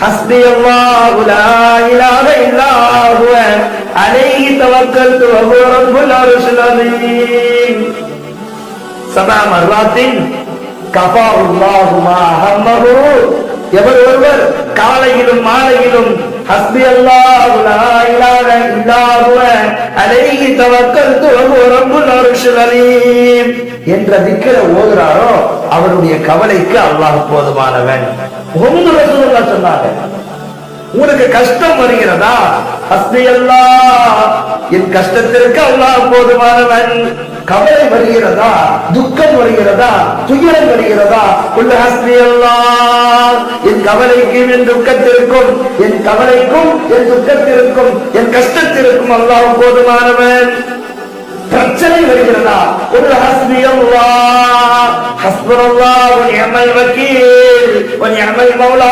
ஹஸ்பி அல்லாஹு லா இலாஹ இல்லா ஹுவ அலைஹி தவக்கல்து வ ஹுவ ரப்புல் அர்ஷில் அஸீம். சபா மர்ராத்தின் கஃபாஹுல்லாஹு மா ஹம்மஹு. எவர் ஒருவர் காலையிலும் மாலையிலும் ஹஸ்பி அல்லாஹு லா இலாஹ இல்லா ஹுவ அலைஹி தவக்கல்து வ ஹுவ ரப்புல் அர்ஷில் அஸீம் என்ற திக்ரை ஓதுறாரோ அவருடைய கவலைக்கு அல்லாஹ் போதுமானவன். முஹம்மது ரசூலுல்லாஹ் சொன்னாங்க, உங்களுக்கு கஷ்டம் வருகிறதா, ஹஸ்பி அல்லாஹ், என் கஷ்டத்திற்கு அல்லாஹ் போதுமானவன். கவலை வருகிறதா, துக்கம் வருகிறதா, துயரம் வருகிறதா, குல் ஹஸ்பி அல்லாஹ், என் கவலைக்கும் என் துக்கத்திற்கும், என் கவலைக்கும் என் துக்கத்திற்கும் என் கஷ்டத்திற்கும் அல்லாஹ் போதுமானவன். பிரச்சனை வருகிறதா, குல் ஹஸ்பி அல்லாஹ், ஹஸ்புனல்லாஹு வ நிஅமல் வக்கீல் வ நிஅமல் மௌலா.